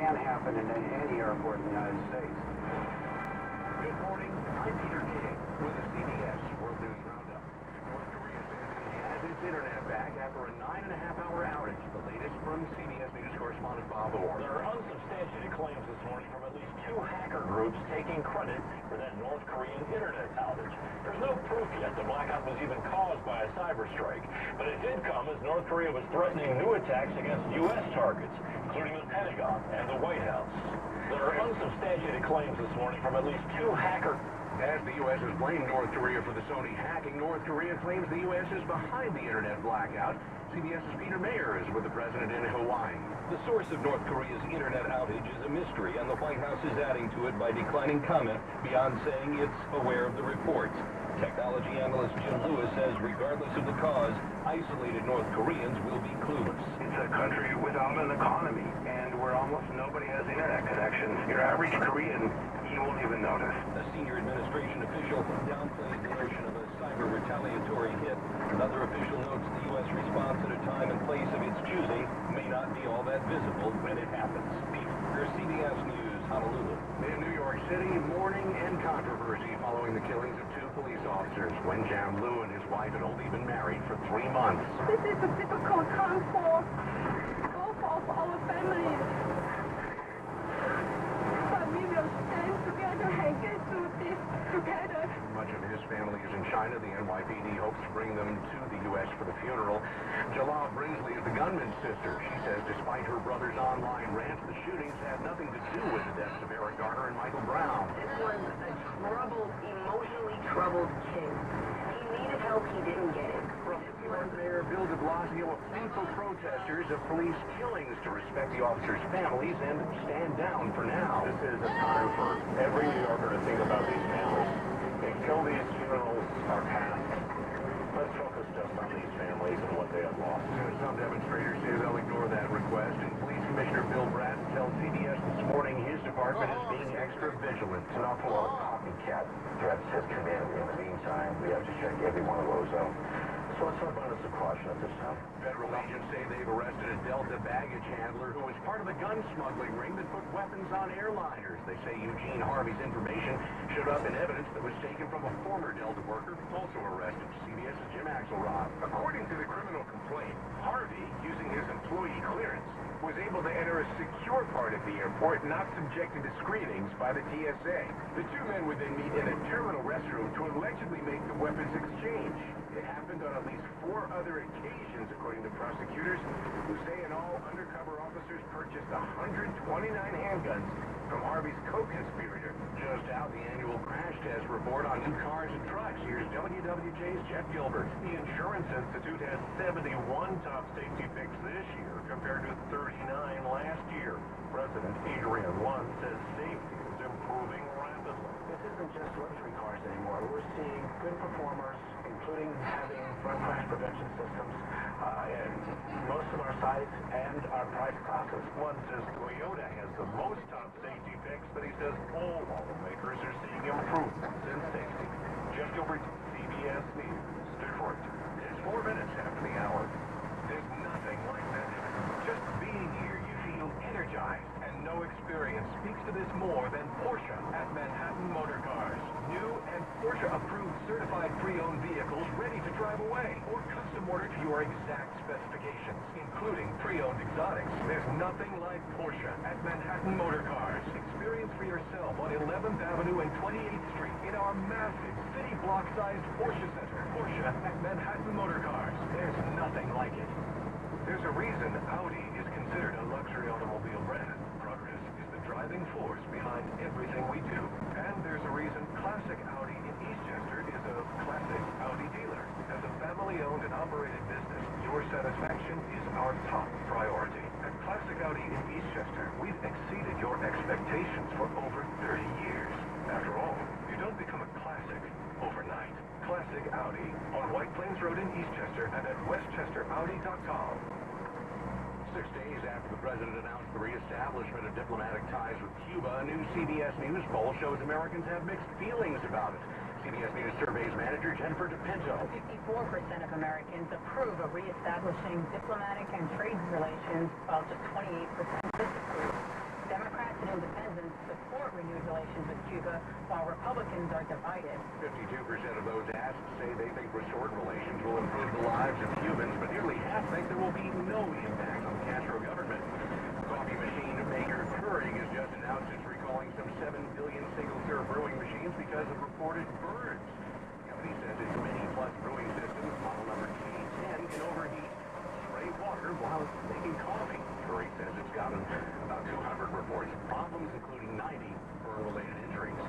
can happen in any airport in the United States. Good morning, I'm Peter King with the CBS World News Roundup. North Korea says it has its internet back after a 9.5-hour outage. The latest from CBS News correspondent Bob Orr. There are unsubstantiated claims this morning from at least 2 hacker groups taking credit for that North Korean internet outage. There's no proof yet the blackout was even caused by a cyber strike, but it did come as North Korea was threatening new attacks against U.S. targets, including the Pentagon and the White House. There are unsubstantiated claims this morning from at least 2 hacker. As the U.S. has blamed North Korea for the Sony hacking, North Korea claims the U.S. is behind the internet blackout. CBS's Peter Mayer is with the president in Hawaii. The source of North Korea's internet outage is a mystery, and the White House is adding to it by declining comment beyond saying it's aware of the reports. Technology analyst Jim Lewis says regardless of the cause, isolated North Koreans will be clueless. It's a country without an economy, and where almost nobody has internet connections. Your average Korean, he won't even notice. A senior administration official downplays the notion of a cyber retaliatory hit. Another official notes the U.S. response at a time and place of its choosing may not be all that visible when it happens. For CBS News, Honolulu. In New York City, mourning and controversy following the killings of 2 police officers. Wen Jianlu and his wife had only been married for 3 months. This is a difficult time for both of our families. But we will stand together and get through this together. Much of his family is in China. The NYPD hopes to bring them to the U.S. for the funeral. Jalal Brinsley is the gunman's sister. She says despite her brother's online rants, the shootings had nothing to do with the deaths of Eric Garner and Michael Brown. This was a troubled, emotionally troubled kid. He needed help, he didn't get it. From New York Mayor Bill de Blasio appealed for protesters of police killings to respect the officers' families and stand down for now. This is a time for every New Yorker to think about these families. Until these funerals are past, let's focus just on these families and what they have lost. Some demonstrators say they'll ignore that request, and Police Commissioner Bill Bratton tells CBS this morning his department is being extra vigilant. An awful lot of copycat threats have come in. In the meantime, we have to check every one of those out. So let's have abundance of caution at this time. Federal agents say they've arrested a Delta baggage handler who was part of a gun smuggling ring that put weapons on airliners. They say Eugene Harvey's information showed up in evidence that was taken from a former Delta worker also arrested. CBS's Jim Axelrod. According to the criminal complaint, Harvey, using his employee clearance, was able to enter a secure part of the airport not subjected to screenings by the TSA. The 2 men would then meet in a terminal restroom to allegedly make the weapons exchange. It happened on at least 4 other occasions, according to prosecutors, who say in all, undercover officers purchased 129 handguns from Harvey's co-conspirator. Just out, the annual crash test report on new cars and trucks. Here's WWJ's Jeff Gilbert. The Insurance Institute has 71 top safety picks this year compared to 39 last year. President Adrian Lund says safety is improving rapidly. This isn't just luxury cars anymore. We're seeing good performers, including having front crash prevention systems in most of our sites and our price classes. Lund says Toyota has the most top safety picks, but he says all automakers are seeing improvements in safety. Jeff Gilbert, CBS News, Detroit. It's 4 minutes after the hour. There's nothing like that. Just being here, you feel energized, and no experience speaks to this more than Porsche at Manhattan Motor Cars. New and Porsche-approved certified pre-owned vehicles ready to drive away or custom ordered to your exact specifications, including pre-owned exotics. There's nothing like Porsche at Manhattan Motor Cars. Experience for yourself on 11th Avenue and 28th Street in our massive city block-sized Porsche Center. Porsche at Manhattan Motor Cars. There's nothing like it. There's a reason Audi is considered a luxury automobile brand. Progress is the driving force behind everything we do. And there's a reason Classic Audi in Eastchester is a Classic Audi dealer. As a family-owned and operated business, your satisfaction is our top priority. At Classic Audi in Eastchester, we've exceeded your expectations for over 30 years. After all, you don't become a classic overnight. Classic Audi on White Plains Road in Eastchester and at westchesteraudi.com. 6 days after the president announced the reestablishment of diplomatic ties with Cuba, a new CBS News poll shows Americans have mixed feelings about it. CBS News Surveys manager Jennifer DePinto. 54% of Americans approve of reestablishing diplomatic and trade relations, while just 28% disapprove. Independents support renewed relations with Cuba, while Republicans are divided. 52% of those asked say they think restored relations will improve the lives of Cubans, but nearly half think there will be no impact on the Castro government. Coffee machine maker Keurig has just announced it's recalling some 7 billion single-serve brewing machines because of reported burns. The company says its many-plus brewing systems, model number K10, can overheat spray water while making coffee. Keurig says it's gotten about 200 reports of problems, including 90 burn-related injuries.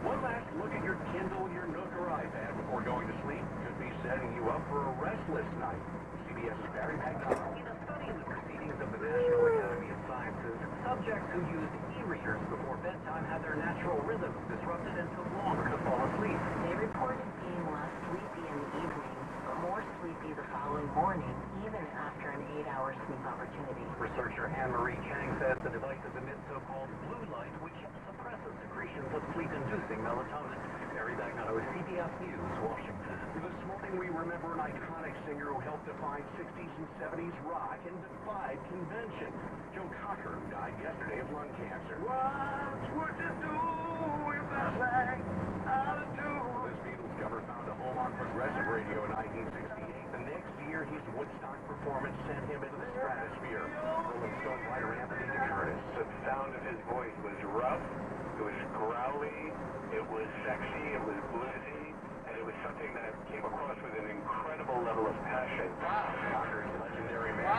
One last look at your Kindle, your Nook, or iPad before going to sleep could be setting you up for a restless night. CBS's Barry McDonald. In a study in the proceedings of the National Academy of Sciences, subjects who used e-readers before bedtime had their natural rhythms disrupted and took longer to fall asleep. They reported being less sleepy in the evening, but more sleepy the following morning, even after an 8-hour sleep opportunity. Researcher Anne-Marie Chang says the devices emit so-called blue light, which suppresses secretions of sleep-inducing melatonin. Barry Bagnano, CBS News, Washington. This morning we remember an iconic singer who helped define 60s and 70s rock and defied convention. Joe Cocker, who died yesterday of lung cancer. What would you do if I sang out of tune? This Beatles cover found a home on progressive radio in 1968. The next year, his Woodstock performance sent him into the stratosphere. Rolling Stone writer Anthony DeCurtis. The sound of his voice was rough, it was growly, it was sexy, it was bluesy, and it was something that came across with an incredible level of passion. Cocker's legendary man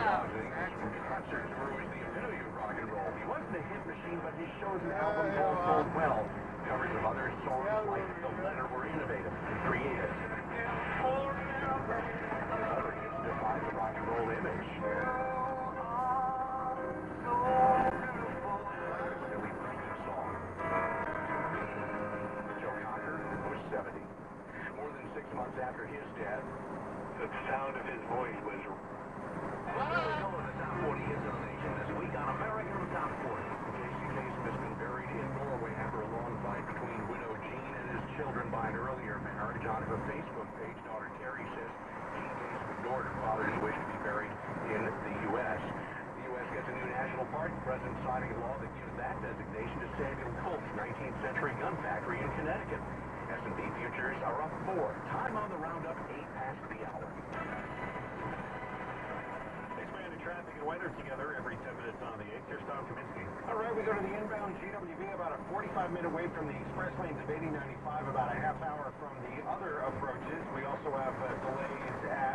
concerts were always the epitome of rock and roll. He wasn't a hit machine, but his shows and albums all sold well. Covers of other songs like The Letter were innovative and creative. Other hits defied the rock and roll image. Silly Christmas song. Joe Cocker was 70. More than 6 months after his death, The sound of his voice was... Going to Top 40 hits of the nation this week on American Top 40. J.C. Jason has been buried in Norway after a long fight between widow Jean and his children by an earlier marriage. On her Facebook page, daughter Terry says Jean Jason ignored her father's wish to be buried in the U.S. The U.S. gets a new national park. The president signing a law that gives that designation to Samuel Colt's 19th century gun factory in Connecticut. S&P futures are up 4. Time on the roundup, 8 past the hour. Expanded traffic and weather together every 10 minutes on the 8th. Here's Tom Kaminsky. All right, we go to the inbound GWB, about a 45-minute wait from the express lanes of 8095, about a half hour from the other approaches. We also have delays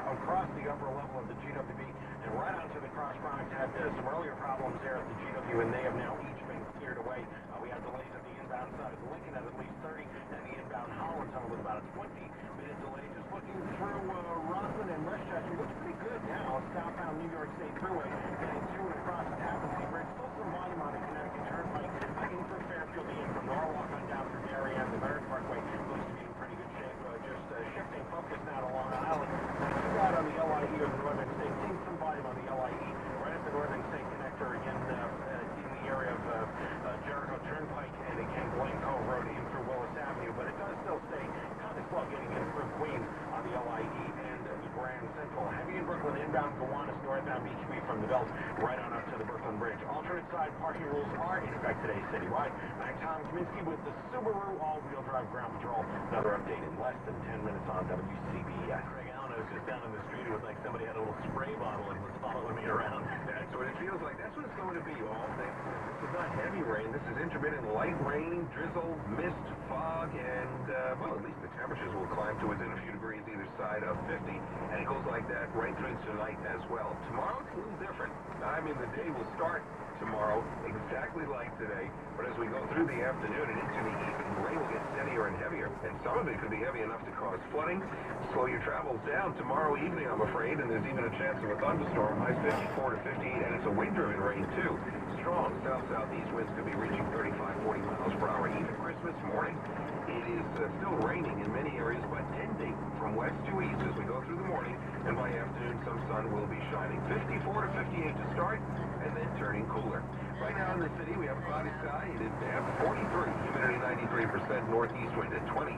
across the upper level of the GWB, and right onto the Cross Bronx had some earlier problems there at the GW, and they have now each been cleared away. We have delays at the inbound side of Lincoln at least 30, and the inbound Holland tunnel with about a 20-minute delay. Just looking through Rockland and Westchester, looks pretty good now. Southbound New York State Thruway, getting to and across the Tappan Zee Bridge. Still some volume on the Connecticut Turnpike. In for Fairfield, in from Norwalk on down through Darien. The Merritt Parkway looks to be in pretty good shape. Just shifting focus now to Long Island. Not too bad on the LIE or the Northern State. Seeing some volume on the LIE right at the Northern State Connector again in the area of Jericho Turnpike and again Glen Cove Road in through Willis Avenue. But it does still stay kind of slow getting in through Queens on the LIE and the Grand Central. Heavy in Brooklyn inbound Gowanus, northbound Beach Street from the Belt right on up to the Brooklyn Bridge. Alternate side parking rules are in effect today citywide. I'm Tom Kaminsky with the Subaru all-wheel drive ground patrol. Another update in less than 10 minutes on WCBS. Craig Allen, I was just down in the street. It was like somebody had a little spray bottle and was following me around. That's what it feels like. That's what it's going to be all day. This is not heavy rain. This is intermittent light rain, drizzle, mist, fog, and, well, at least the temperatures will climb to within a few degrees either side of 50, and it goes like that right through tonight as well. Tomorrow, it's a little different. I mean, the day will start tomorrow exactly like today, but as we go through the afternoon and into the evening, the rain will get steadier and heavier, and some of it could be heavy enough to cause flooding, slow your travels down tomorrow evening, I'm afraid, and there's even a chance of a thunderstorm. Highs 54 to 58, and it's a wind-driven rain, too. Strong south-southeast winds could be reaching 35, 40 miles per hour, even Christmas morning. It is still raining in many areas, but ending from west to east as we go through the morning, and by afternoon, some sun will be shining. 54 to 58 to start, and then turning cooler. Right now in the city, we have a cloudy sky. It is damp, 43, humidity 93%, northeast wind at 20.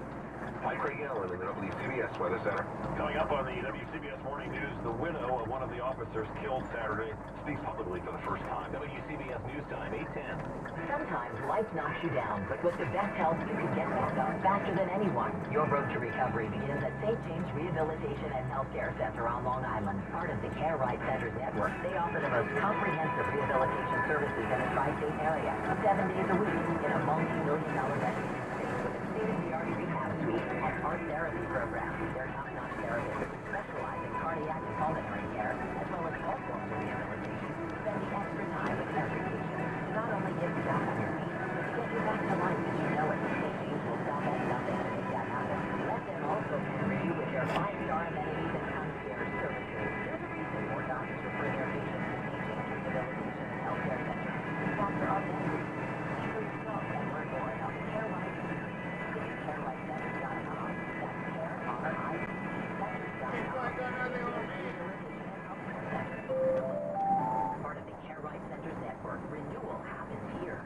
Hi, Craig Allen in the WCBS Weather Center. Coming up on the WCBS Morning News, the widow of one of the officers killed Saturday speaks publicly for the first time. WCBS News News Time, 8:10. Sometimes life knocks you down, but with the best help, you can get back up faster than anyone. Your road to recovery begins at St. James Rehabilitation and Healthcare Center on Long Island, part of the Care Right Centers Network. They offer the most comprehensive rehabilitation services in the tri-state area, 7 days a week in a multi-million-dollar residential space with a state-of-the-art rehab suite and art therapy program. Their top-notch therapists specialize in cardiac and pulmonary care, as well as all forms of rehabilitation, spending extra time with every patient to not only get you back on your feet, but to get you back to life as you know it. St. James will stop at nothing to make that happen. Let them also pamper you with their 5-star amenities and concierge services. There's a reason more doctors refer their patients to St. James Rehabilitation and Healthcare Center. Doctor Authentic. See for yourself and learn more about the Care Right Center. Visit carerightcenters.com. That's Care, R-I-T, part of the Care Right Centers Network. Renewal happens here.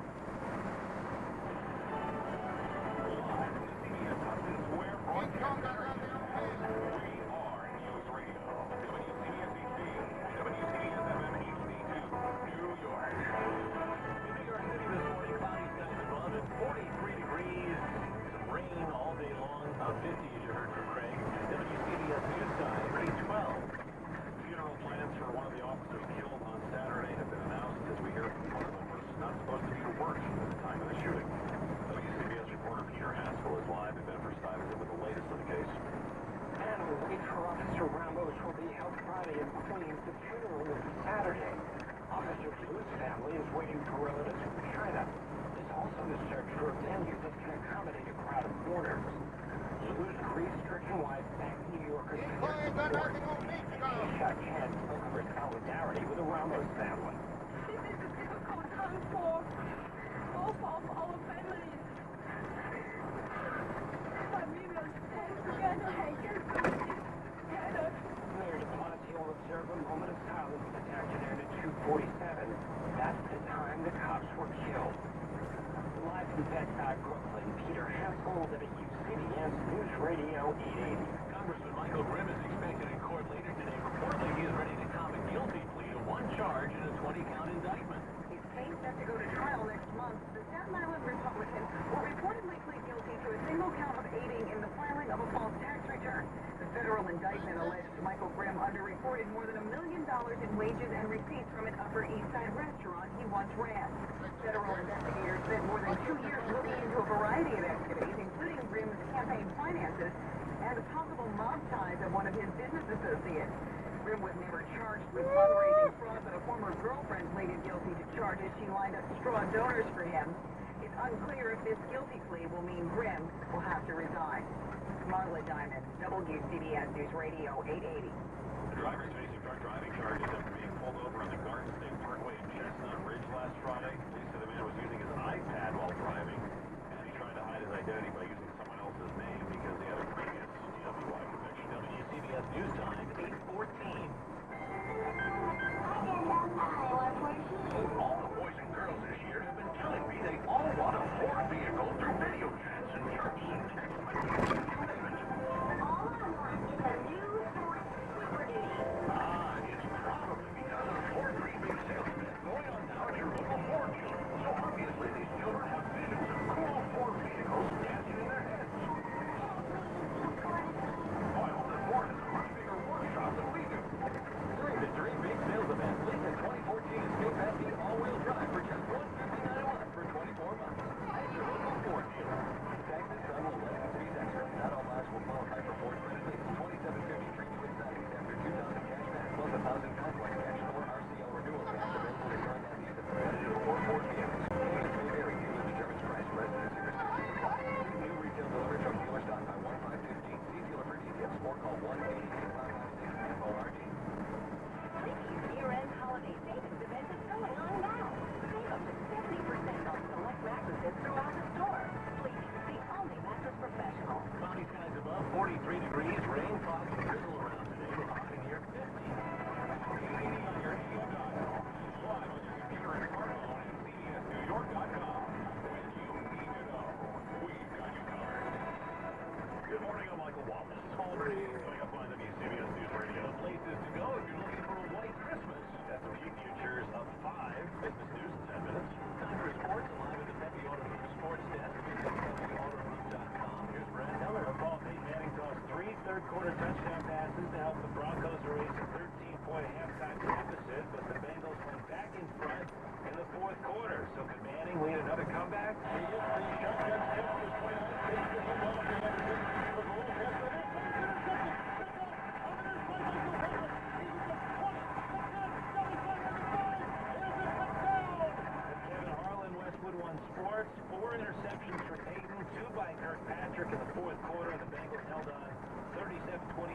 Officer Blue's family is waiting for relatives from China. There's also a search for a venue that can accommodate a crowd of mourners. Blue's grief-stricken wife thanked New Yorkers for their support. He shot Chad spoke of her solidarity with the Ramos family. This is a difficult time for both of our families. But we will stand together and get through this together. Mayor de Blasio observed a moment of silence detected at 2:47. That's the time the cops were killed. Live from Bed-Stuy, Brooklyn, Peter Hempel, WCBS News Radio 880. Congressman Michael Grimm is expected in court later today. Reportedly, he is ready to cop a guilty plea to one charge in a 20-count indictment. His case set to go to trial next month. The Staten Island Republican will reportedly plead guilty to a single count of aiding in the filing of a false tax return. The federal indictment alleged Michael Grimm underreported more than $1 million in wages and receipts from an Upper East Side restaurant he once ran. Federal investigators spent more than 2 years looking into a variety of activities, including Grimm's campaign finances and the possible mob ties of one of his business associates. Grimm was never charged with fundraising fraud, but a former girlfriend pleaded guilty to charges she lined up straw donors for him. It's unclear if this guilty plea will mean Grimm will have to resign. Marla Diamond, WCBS News Radio 880. The driver's facing drunk driving charges after being pulled over on the Garden State Parkway in Chestnut Ridge last Friday. Police said the man was using his iPad while driving, and he tried to hide his identity by using someone else's name because he had a previous DWI conviction. WCBS News Time, 8:14. All the boys and girls this year have been telling me they all want a Ford vehicle through video chats and chirps and text messages. It's probably because of Ford rebates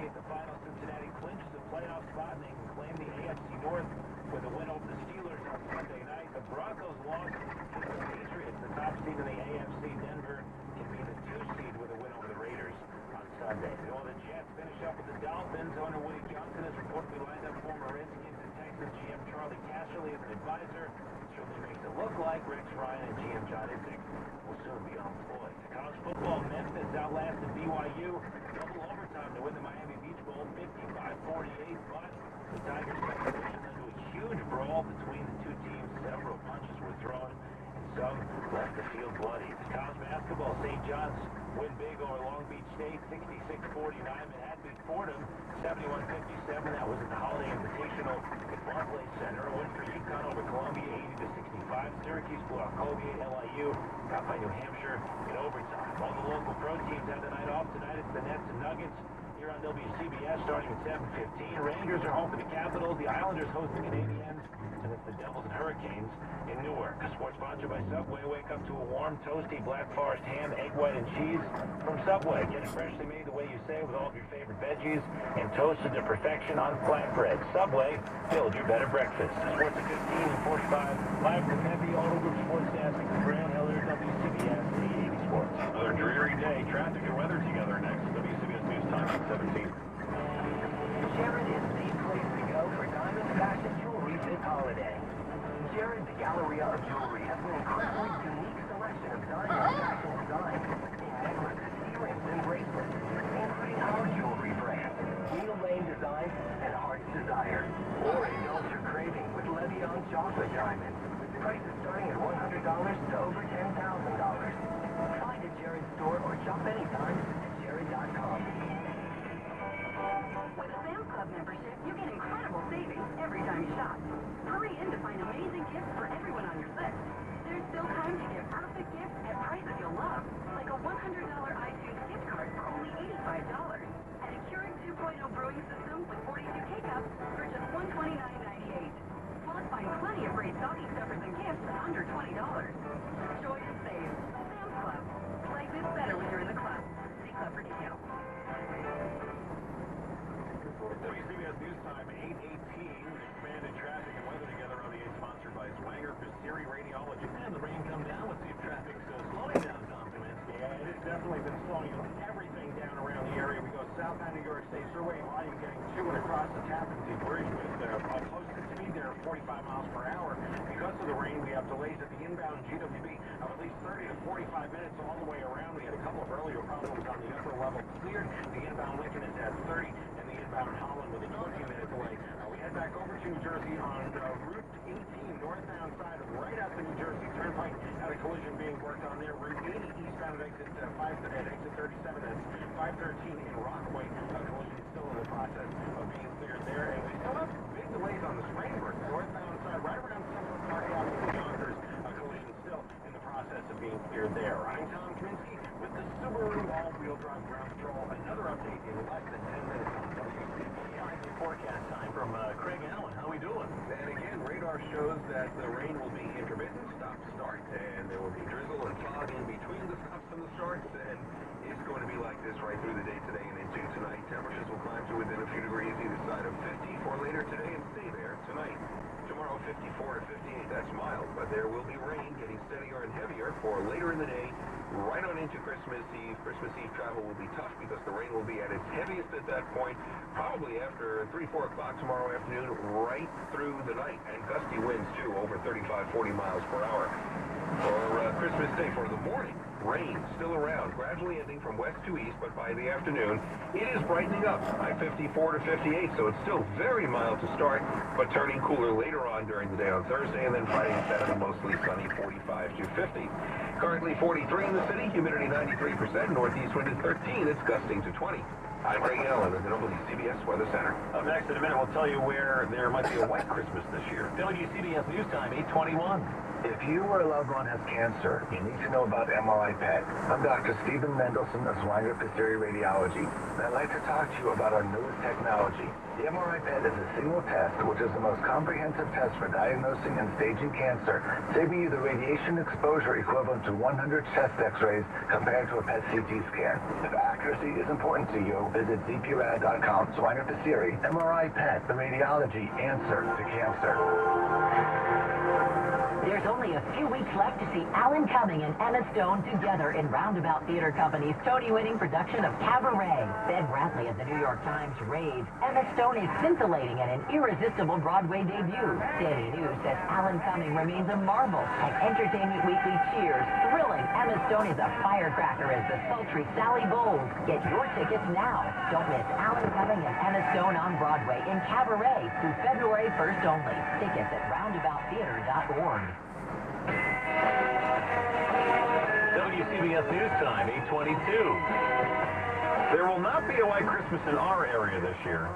28th, the final, Cincinnati clinches a playoff spot and they can claim the AFC North with a win over the Steelers on Sunday night. The Broncos lost to the Patriots, the top seed in the AFC. Denver can be the 2 seed with a win over the Raiders on Sunday. The Jets finish up with the Dolphins. Owner Woody Johnson has reportedly lined up former Redskins and Texans GM Charlie Casserly as an advisor. Certainly makes it look like Rex Ryan and GM John Idzik will soon be employed. College football, Memphis outlasted BYU. Double overtime to win the Miami Beach Bowl, 55-48, but the Tigers' speculation led to a huge brawl between the two teams. Several punches were thrown, and some left the field bloody. College basketball, St. John's win big over Long Beach State, 66-49. Manhattan beat Fordham, 71-57. That was at the Holiday Invitational at Barclays Center. A win for UConn over Columbia, 80-65. Syracuse blew out Colgate. LIU got by New Hampshire in overtime. All the local pro teams have the night off tonight. It's the Nets and Nuggets here on WCBS starting at 7:15. Rangers are home for the Capitals. The Islanders host the Canadiens. And it's the Devils and Hurricanes in Newark. A sports sponsored by Subway. Wake up to a warm, toasty Black Forest ham, egg white, and cheese from Subway. Get it freshly made the way you say with all of your favorite veggies and toasted to perfection on flatbread. Subway, build your better breakfast. Sports at 15 and 45. Live from Heavy Auto Group Sports Desk at Grant Hiller, WCBS 80 Sports. Another dreary day. Traffic and weather together next. WCBS News Time at 17. Jared is the place to go for diamond fashion jewelry this holiday. Jared, the Galleria of Jewelry, has an incredibly unique selection of diamond fashion designs in necklaces, earrings, and bracelets, including our jewelry brand, Neil Lane Designs and Heart's Desire. Or indulge your craving with Levion Chocolate Diamonds, with prices starting at $100 to over $10,000. Find a Jared store or shop anytime at jared.com. With a Sam's Club membership, you get incredible savings every time you shop. Hurry in to find amazing gifts for everyone on your list. There's still time to get perfect gifts at prices you'll love, like a $100 iTunes gift card for only $85, and a Keurig 2.0 brewing system with 42 K-Cups for just $129.98. Plus, find plenty of great stocking stuffers and gifts at under $20. Joy and save. Sam's Club. Life is better when you're in the club. See Club for details. WCBS News Time, 8:18. Expanded traffic and weather together on the 8, sponsored by Swanger for Siri Radiology. And the rain come down. Let's see if traffic's slowing down, Tom Kaminsky. Yeah, it has definitely been slowing everything down around the area. We go southbound New York State Thruway line, getting to and across the Tappan Zee Bridge with a posted speed there of 45 miles per hour. Because of the rain, we have delays at the inbound GWB of at least 30 to 45 minutes all the way around. We had a couple of earlier problems on the upper level cleared. The inbound Lincoln is at 30, and the inbound Holland with a 20-minute delay. We head back over to New Jersey on Route 18, northbound side, right out the New Jersey Turnpike. Had a collision being worked on there. Route 80, eastbound at exit 37, that's 513 in Rockaway. A collision still in the process of being cleared there. And we still have big delays on the Sprainburg, northbound side, right around Central Park Avenue in Yonkers. A collision still in the process of being cleared there. I'm Tom Kaminsky with the Subaru all-wheel drive ground control. Another update in less than 10 minutes on WCBS Forecast time from Craig Allen. How we doing? And again, radar shows that the rain will be intermittent, stop-start, and there will be drizzle and fog in between the stops and the starts, and it's going to be like this right through the day today and into tonight. Temperatures will climb to within a few degrees either side of 50 for later today and stay there tonight. Tomorrow, 54 to 58, that's mild, but there will be rain getting steadier and heavier for later in the day, right on into Christmas Eve. Christmas Eve travel will be tough because the rain will be at its heaviest at that point, probably after 3, 4 o'clock tomorrow afternoon, right through the night, and gusty winds too, over 35, 40 miles per hour. For Christmas Day, for the morning, rain still around, gradually ending from west to east, but by the afternoon, it is brightening up. High 54 to 58, so it's still very mild to start, but turning cooler later on during the day on Thursday, and then Friday and Saturday, mostly sunny, 45 to 50. Currently 43 in the city, humidity 93%, northeast wind is 13, it's gusting to 20. I'm Craig Allen at the WCBS Weather Center. Up next in a minute, we'll tell you where there might be a white Christmas this year. WCBS News Time, 8:21. If you or a loved one has cancer, you need to know about MRI PET. I'm Dr. Stephen Mendelson of Swine-Repasteria Radiology, and I'd like to talk to you about our newest technology. The MRI PET is a single test, which is the most comprehensive test for diagnosing and staging cancer, saving you the radiation exposure equivalent to 100 chest x-rays compared to a PET CT scan. If accuracy is important to you, visit zprad.com. Swine-Repasteria, MRI PET, the radiology answer to cancer. There's only a few weeks left to see Alan Cumming and Emma Stone together in Roundabout Theater Company's Tony-winning production of Cabaret. Ben Bradley of the New York Times raves Emma Stone is scintillating in an irresistible Broadway debut. Daily News says Alan Cumming remains a marvel, and Entertainment Weekly cheers thrilling Emma Stone is a firecracker as the sultry Sally Bowles. Get your tickets now. Don't miss Alan Cumming and Emma Stone on Broadway in Cabaret through February 1st only. Tickets at roundabouttheater.org. WCBS News Time, 8:22. There will not be a white Christmas in our area this year.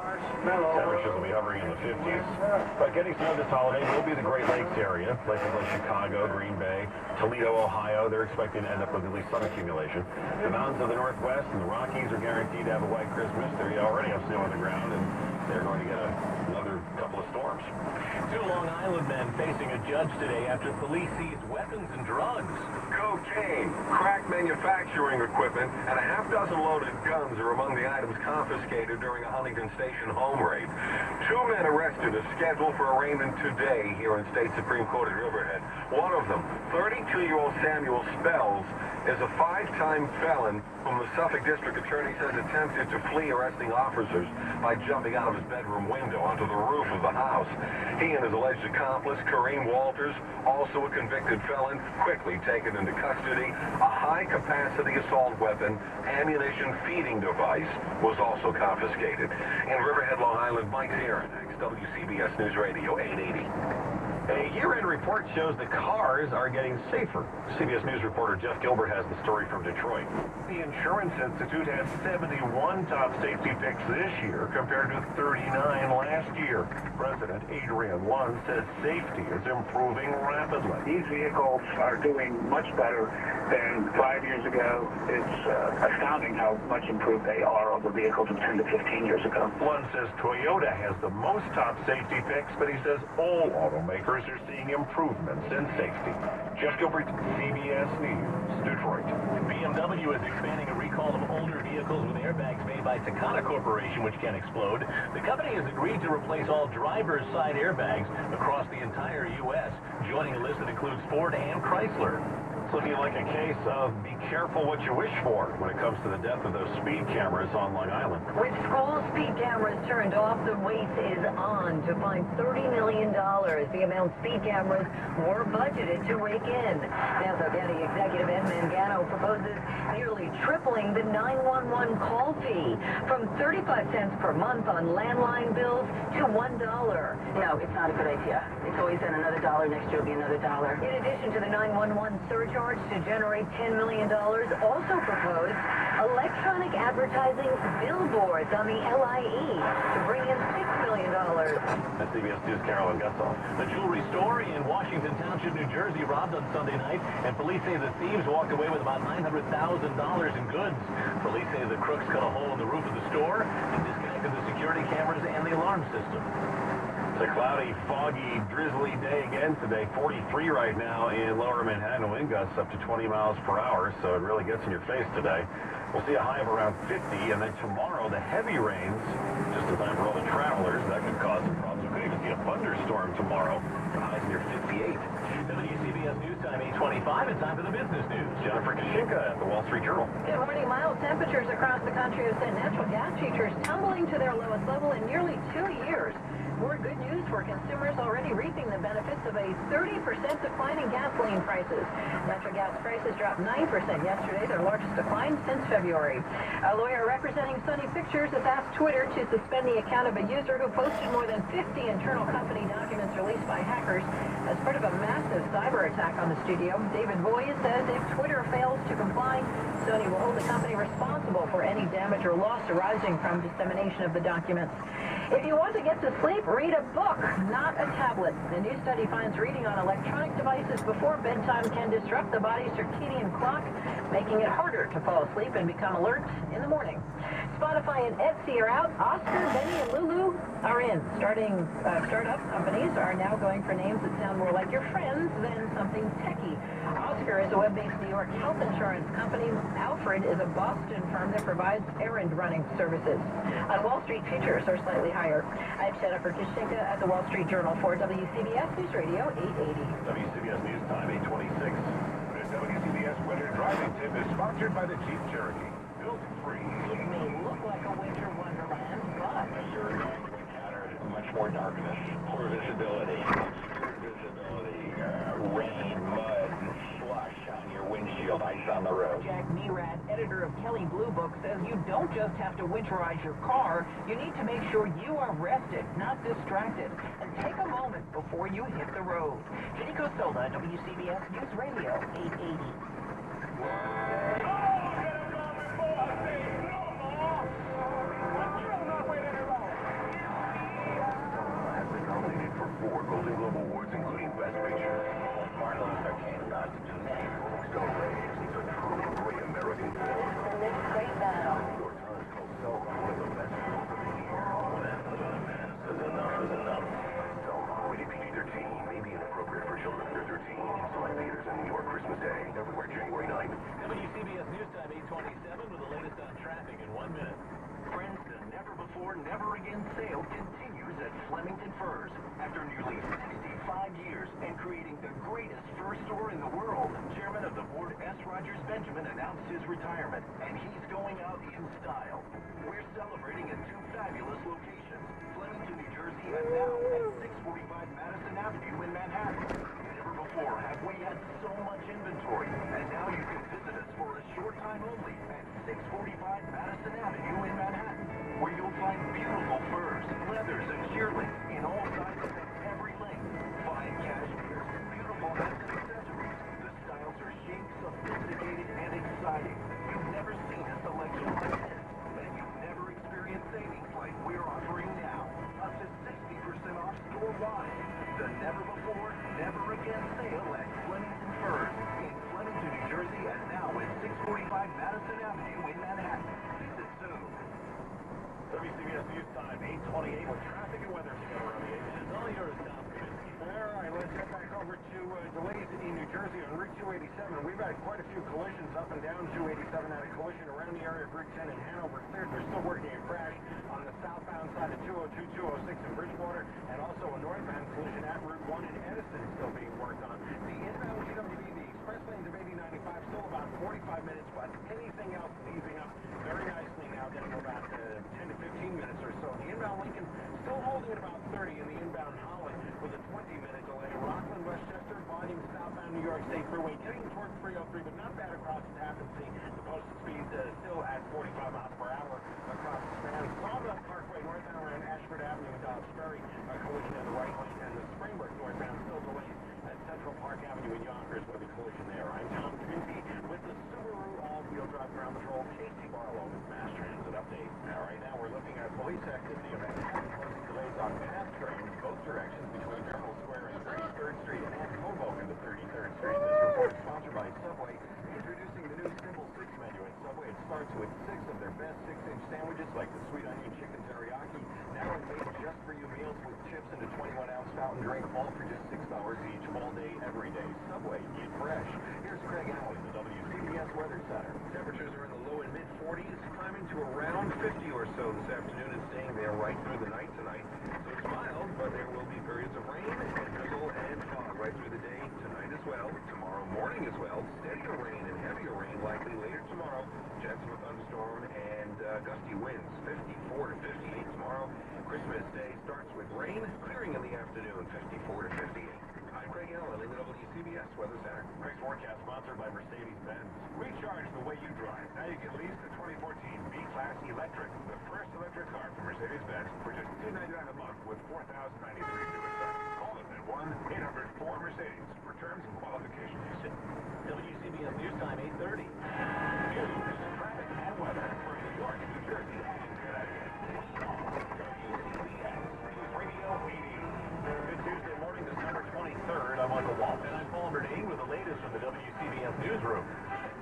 Temperatures will be hovering in the 50s. But getting snow this holiday will be the Great Lakes area. Places like Chicago, Green Bay, Toledo, Ohio, they're expecting to end up with at least some accumulation. The mountains of the Northwest and the Rockies are guaranteed to have a white Christmas. They already have snow on the ground, and they're going to get another couple of storms. Two Long Island men facing a judge today after police seized weapons and drugs. Cocaine, crack manufacturing equipment, and a half-dozen loaded guns are among the items confiscated during a Huntington Station home raid. Two men arrested are scheduled for arraignment today here in State Supreme Court at Riverhead. One of them, 32-year-old Samuel Spells, is a 5-time felon whom the Suffolk District Attorney says attempted to flee arresting officers by jumping out of his bedroom window onto the roof of the house. He and his alleged accomplice, Kareem Walters, also a convicted felon, quickly taken into custody. A high-capacity assault weapon, ammunition feeding device was also confiscated. In Riverhead, Long Island, Mike Zieranax, WCBS News Radio 880. A year-end report shows the cars are getting safer. CBS News reporter Jeff Gilbert has the story from Detroit. The Insurance Institute has 71 top safety picks this year compared to 39 last year. President Adrian Lund says safety is improving rapidly. These vehicles are doing much better than 5 years ago. It's astounding how much improved they are over vehicles of 10 to 15 years ago. Lund says Toyota has the most top safety picks, but he says all automakers are seeing improvements in safety. Jeff Gilbert, CBS News, Detroit. BMW is expanding a recall of older vehicles with airbags made by Takata Corporation, which can explode. The company has agreed to replace all driver's side airbags across the entire U.S., joining a list that includes Ford and Chrysler. It's looking like a case of be careful what you wish for when it comes to the death of those speed cameras on Long Island. With school speed cameras turned off, the race is on to find $30 million, the amount speed cameras were budgeted to rake in. Nassau County Executive Ed Mangano proposes nearly tripling the 911 call fee from 35 cents per month on landline bills to $1. No, it's not a good idea. It's always been another dollar. Next year will be another dollar. In addition to the 911 surcharge to generate $10 million, also proposed electronic advertising billboards on the LIE to bring in $6 million. That's CBS News' Carolyn Gussoff. The jewelry store in Washington Township, New Jersey, robbed on Sunday night, and police say the thieves walked away with about $900,000 in goods. Police say the crooks cut a hole in the roof of the store and disconnected the security cameras and the alarm system. It's a cloudy, foggy, drizzly day again today. 43 right now in lower Manhattan. Wind gusts up to 20 miles per hour, so it really gets in your face today. We'll see a high of around 50, and then tomorrow the heavy rains, just in time for all the travelers. That could cause some problems. We could even see a thunderstorm tomorrow. The highs near 58. WCBS News Time 8:25. It's time for the business news. Jennifer Kashinka at the Wall Street Journal. Good morning. Mild temperatures across the country have sent natural gas futures tumbling to their lowest level in nearly 2 years. More good news for consumers already reaping the benefits of a 30% decline in gasoline prices. Natural gas prices dropped 9% yesterday, their largest decline since February. A lawyer representing Sony Pictures has asked Twitter to suspend the account of a user who posted more than 50 internal company documents released by hackers as part of a massive cyber attack on the studio. David Boyd says if Twitter fails to comply, Sony will hold the company responsible for any damage or loss arising from dissemination of the documents. If you want to get to sleep, read a book, not a tablet. The new study finds reading on electronic devices before bedtime can disrupt the body's circadian clock, making it harder to fall asleep and become alert in the morning. Spotify and Etsy are out. Oscar, Benny, and Lulu are in. Startup companies are now going for names that sound more like your friends than something techie. Oscar is a web-based New York health insurance company. Alfred is a Boston firm that provides errand running services. On Wall Street, futures are slightly higher. I'm Jennifer Kishinka at the Wall Street Journal for WCBS News Radio 880. WCBS News Time 826. The WCBS Weather Driving Tip is sponsored by the Jeep Cherokee. Built free. It may look like a winter wonderland, but You're going to encounter much more darkness, poor visibility, obscured visibility, rain, mud, and slush on your windshield, ice on the road. Jack Nerad, editor of Kelly Blue Book, says you don't just have to winterize your car, you need to make sure you are rested, not distracted, and take a moment before you hit the road. Jenny Costola, WCBS News Radio 880. Has been nominated for 4 Golden Globe Awards, including Best Picture. Martin Luther King got to do that. Rolling Stone raves he's a truly great American film. New York Times called Selma one of the best films of the year. Man says enough is enough. Selma, rated PG-13, may be inappropriate for children under 13. Select theaters in New York Christmas Day, everywhere January 9th. WCBS News Time 827 with the latest on traffic in 1 minute. Friends, the Never Before, Never Again sale continues at Flemington Furs. After nearly 65 years and creating the greatest fur store in the world, Chairman of the Board S. Rogers Benjamin announced his retirement, and he's going out in style. We're celebrating at 2 fabulous locations, Flemington, New Jersey, and now at 645 Madison Avenue in Manhattan. Never before have we had so much inventory, and now you can visit us for a short time only at 645 Madison Avenue in Manhattan, where you'll find beautiful furs, leathers, and shearlings in all sizes and every length. Fine cashmeres, beautiful hats and accessories. The styles are chic, sophisticated, and exciting. You've never seen a selection like this, and you've never experienced savings like we're offering now. Up to 60% off store-wide. The Never Before, Never Again sale at Flemington Furs in Flemington, New Jersey, and now at 645 Madison Avenue in Manhattan. Visit soon. WCBS News Time 828 with traffic and weather together on the 8. It's all yours, Tom. All right, let's head back over to delays in New Jersey on Route 287. We've had quite a few collisions up and down 287. Had a collision around the area of Route 10 in Hanover cleared. They're still working a crash on the southbound side of 202, 206 in Bridgewater, and also a northbound collision at Route 1 in Edison still being worked on. The inbound GWB, the express lanes of 8095, still about 45 minutes, but anything else easing up very nicely now, getting about 10 to 15 minutes or so. The inbound Lincoln still holding at about 30, and the inbound Holland with a 20-minute delay. Rockland, Westchester, volume southbound New York State Freeway, getting towards 303, but not bad across the Tappan Sea. The posted speed still at 45 miles per hour across the span. Sawmill Parkway northbound around Ashford Avenue and Dobbs Ferry, a collision in the right lane, and the Springbrook northbound still delayed at Central Park Avenue in Yonkers with a collision there. I'm Tom Kaminsky with the Subaru all-wheel drive ground patrol. Casey Barlow with Mass Transit Update. All right, now we're looking at police activity of Manhattan posting delays on path trains both directions between Journal Square and 33rd Street and Hoboken to 33rd Street. This report is sponsored by Subway, introducing the new Simple 6 menu at Subway. It starts with 6 of their best 6-inch sandwiches like the sweet onion chicken teriyaki, now in made just for you meals with chips and a 21-ounce fountain drink, all for just $6 each, all day, every day. Subway, eat fresh. Here's Craig Alley, the WCBS Weather Center. Temperatures are in the low and mid-40s, climbing to around 50 or so this afternoon and staying there right through the night tonight. So it's mild, but there will be periods of rain and drizzle and fog right through the day tonight as well. Tomorrow morning as well. Steadier rain and heavier rain likely later tomorrow. Chance of a thunderstorm and gusty winds. 54 to 58 tomorrow. Christmas Day starts with rain, clearing in the afternoon. 54 to 58. I'm Craig Allen in the WCBS Weather Center. Craig's forecast sponsored by Mercedes-Benz. Recharge the way you drive. Now you can lease the 2014 B-Class Electric, the first electric car from Mercedes-Benz for just $299 a month with $4,093 due at start. Call us at 1-800-4-MERCEDES for terms and qualifications. WCBS News Time 8:30. News, traffic, and weather for New York, New Jersey, and Connecticut. WCBS. Robert A. with the latest from the WCBS newsroom.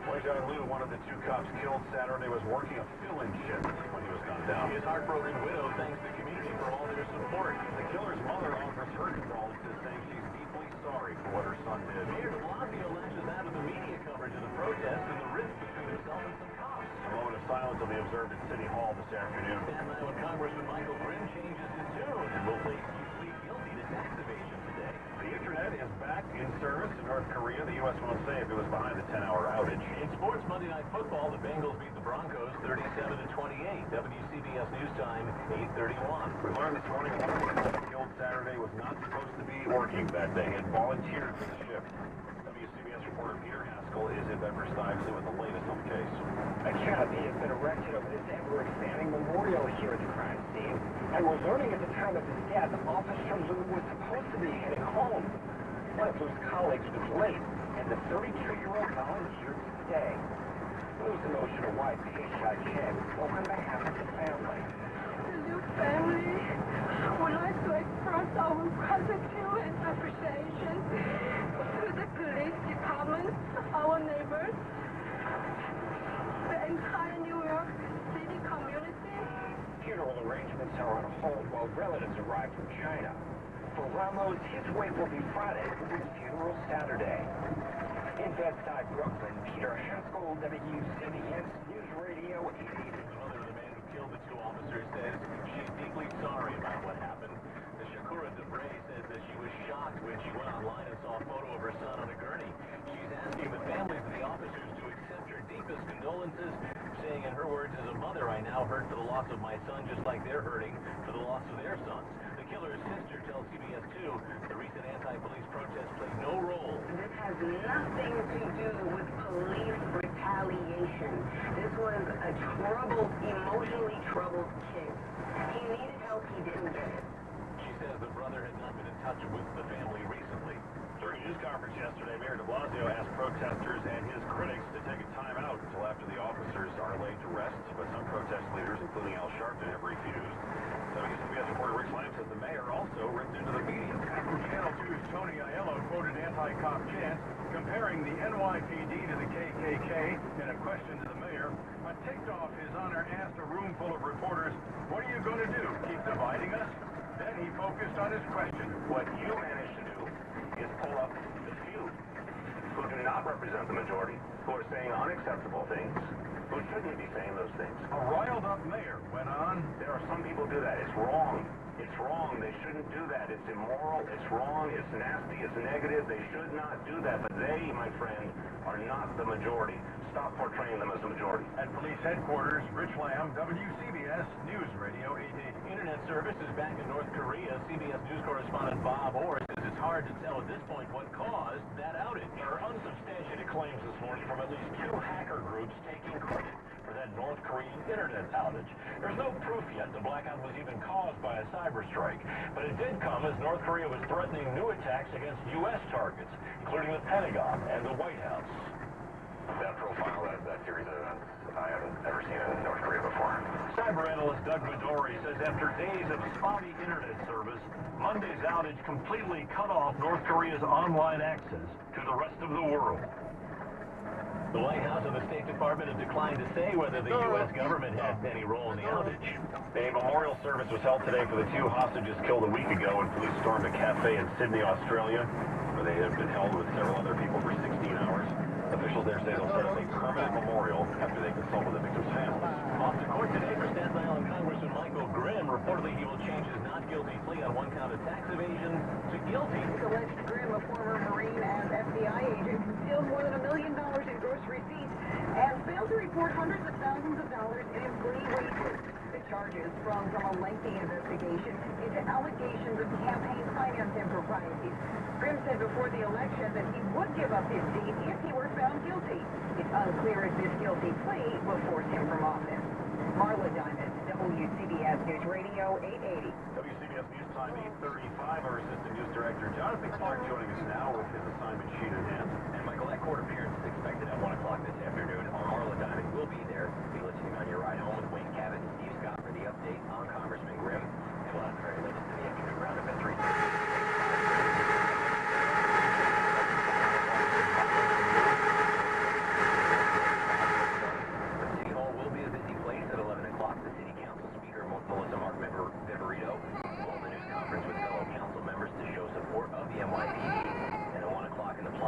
Boy, John Liu, one of the two cops killed Saturday, was working a fill-in shift when he was gunned down. His heartbroken widow thanks the community for all their support. The killer's mother offers her condolences, saying she's deeply sorry for what her son did. Mayor de Blasio lashes out at the media coverage of the protest and the risk between himself and some cops. A moment of silence will be observed at City Hall this afternoon. Staten Island Congressman Michael Grimm changes his tune and will plead guilty to tax evasion today. The internet is back in service in North Korea. The U.S. won't say if it was behind the 10-hour outage. In sports Monday Night Football, the Bengals beat the Broncos 37-28. WCBS News Time, 8:31. We learned this morning one of the people killed Saturday was not supposed to be working that day and volunteered for the shift. WCBS reporter Peter Haskell is in Bedford-Stuyvesant with the latest on the case. A canopy has been erected over this ever-expanding memorial here at the crime scene, and we're learning at the time of his death, Officer Liu was supposed to be heading home. One of Liu's colleagues was late, and the 32-year-old volunteered to stay. Liu's emotional wife, Keisha Chen, spoke on behalf of the family. The Liu family would like to express our gratitude and appreciation to the police department, our neighbors, the entire New York City community. Funeral arrangements are on hold while relatives arrive from China. For Ramos, his wake will be Friday, with his funeral Saturday. In Bed-Stuy, Brooklyn, Peter Haskell, WCBS News Radio 880. The mother of the man who killed the two officers says she's deeply sorry about what happened. The Shakura Debray says that she was shocked when she went online and saw a photo of her son on a gurney. She's asking the families of the officers to accept her deepest condolences, saying in her words, as a mother, I now hurt for the loss of my son just like they're hurting for the loss of their sons. The killer's sister tells CBS 2 the recent anti-police protest played no role. This has nothing to do with police retaliation. This was a emotionally troubled kid. He needed help, he didn't get it. She says the brother had not been in touch with the family recently. During a news conference yesterday, Mayor de Blasio asked protesters and his critics to take a time out until after the officers are laid to rest, but some protest leaders, including Al Sharpton, have refused. WCBS reporter Rick Slam says the mayor also ripped into the media. After Channel 2's Tony Aiello quoted anti-cop chants comparing the NYPD to the KKK in a question to the mayor, when ticked off, His Honor asked a room full of reporters, what are you going to do, keep dividing us? Then he focused on his question. What you managed to do is pull up the few who do not represent the majority, who are saying unacceptable things, who shouldn't be saying those things. A riled-up mayor went on. There are some people who do that. It's wrong. It's wrong. They shouldn't do that. It's immoral. It's wrong. It's nasty. It's negative. They should not do that. But they, my friend, are not the majority. Stop portraying them as the majority. At police headquarters, Rich Lamb, WCBS News Radio 880. Internet service is back in North Korea. CBS News correspondent Bob Orr says it's hard to tell at this point what caused that outage. There are unsubstantiated claims this morning from at least two hacker groups taking credit for that North Korean internet outage. There's no proof yet the blackout was even caused by a cyber strike, but it did come as North Korea was threatening new attacks against U.S. targets, including the Pentagon and the White House. That profile, that series of events, I haven't ever seen in North Korea before. Cyber analyst Doug Midori says after days of spotty internet service, Monday's outage completely cut off North Korea's online access to the rest of the world. The White House and the State Department have declined to say whether the U.S. government had any role in the outage. A memorial service was held today for the two hostages killed a week ago when police stormed a cafe in Sydney, Australia, where they have been held with several other people for 16 hours. Officials there say they'll set up a permanent memorial after they consult with the victims' families. Off to court today for Staten Island Congressman Michael Grimm. Reportedly, he will change his not guilty plea on one count of tax evasion to guilty. It's alleged Grimm, a former Marine and FBI agent, concealed more than $1 million in gross receipts and failed to report hundreds of thousands of dollars in employee wages. The charges sprung from a lengthy investigation into allegations of campaign finance improprieties. Grimm said before the election that he would give up his seat if he were found guilty. It's unclear if this guilty plea will force him from office. Marla Diamond, WCBS News Radio 880. WCBS News Time 8:35. Our Assistant News Director Jonathan Clark joining us now with his assignment sheet in hand. And Michael, that court appearance is expected at 1 o'clock this afternoon. Marla Diamond will be there. Be listening on your ride home with Wayne Cabot and Steve Scott for the update on Congressman Grimm. And we'll have the very latest in the afternoon roundup at 3:30.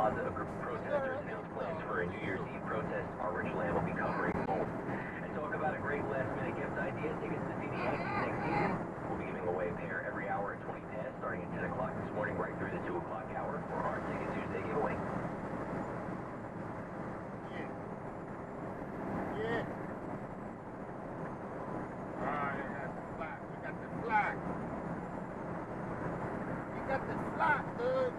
Plaza, a group of protesters announced plans for a New Year's Eve protest. Our Rich Lamb will be covering both. And talk about a great last-minute gift idea. Tickets to see the Yankees next season. We'll be giving away a pair every hour at 20 past, starting at 10 o'clock this morning, right through the 2 o'clock hour for our Ticket Tuesday giveaway. Yeah. Ah, you got the flag. We got the flag. We got the flag, dude.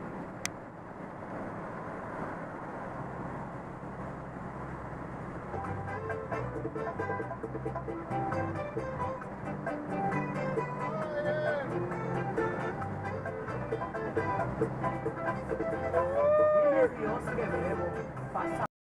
Nervioso que bebo. Passa